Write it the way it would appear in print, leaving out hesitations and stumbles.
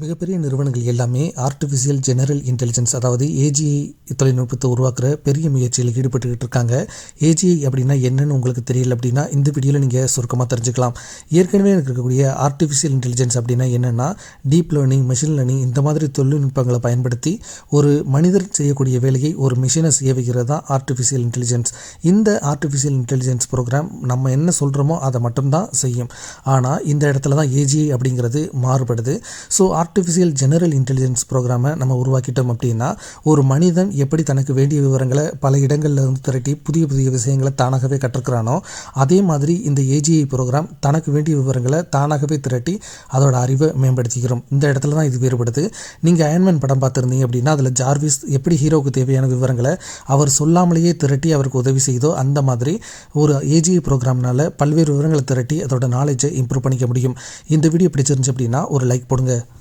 மிகப்பெரிய நிறுவனங்கள் எல்லாமே ஆர்டிஃபிஷியல் ஜெனரல் இன்டெலிஜென்ஸ் அதாவது ஏஜிஐ தொழில்நுட்பத்தை உருவாக்குற பெரிய முயற்சியில் ஈடுபட்டுக்கிட்டு இருக்காங்க. ஏஜிஐ அப்படின்னா என்னன்னு உங்களுக்கு தெரியல அப்படின்னா இந்த வீடியோவில் நீங்கள் சுருக்கமாக தெரிஞ்சுக்கலாம். ஏற்கனவே இருக்கக்கூடிய ஆர்டிஃபிஷியல் இன்டெலிஜென்ஸ் அப்படின்னா என்னென்னா டீப் லேர்னிங், மெஷின் லேர்னிங் இந்த மாதிரி தொழில்நுட்பங்களை பயன்படுத்தி ஒரு மனிதர் செய்யக்கூடிய வேலையை ஒரு மிஷினை செய்ய வைக்கிறது தான் ஆர்டிஃபிஷியல் இன்டெலிஜென்ஸ். இந்த ஆர்டிஃபிஷியல் இன்டெலிஜென்ஸ் ப்ரோக்ராம் நம்ம என்ன சொல்கிறோமோ அதை மட்டும்தான் செய்யும். ஆனால் இந்த இடத்துல தான் ஏஜிஐ அப்படிங்கிறது மாறுபடுது. ஸோ ஆர்டிஃபிஷியல் ஜெனரல் இன்டெலிஜென்ஸ் ப்ரோக்ராமை நம்ம உருவாக்கிட்டோம் அப்படின்னா ஒரு மனிதன் எப்படி தனக்கு வேண்டிய விவரங்களை பல இடங்களில் இருந்து திரட்டி புதிய புதிய விஷயங்களை தானாகவே கற்றுக்கிறானோ அதே மாதிரி இந்த ஏஜிஐ ப்ரோக்ராம் தனக்கு வேண்டிய விவரங்களை தானாகவே திரட்டி அதோட அறிவை மேம்படுத்திக்கிறோம். இந்த இடத்துல தான் இது வேறுபடுது. நீங்கள் அயன்மேன் படம் பார்த்துருந்தீங்க அப்படின்னா அதில் ஜார்விஸ் எப்படி ஹீரோவுக்கு தேவையான விவரங்களை அவர் சொல்லாமலேயே திரட்டி அவருக்கு உதவி செய்தோ அந்த மாதிரி ஒரு ஏஜிஐ ப்ரோக்ராம்னால பல்வேறு விவரங்களை திரட்டி அதோட நாலேஜை இம்ப்ரூவ் பண்ணிக்க முடியும். இந்த வீடியோ பிடிச்சிருந்துச்சு அப்படின்னா ஒரு லைக் போடுங்க.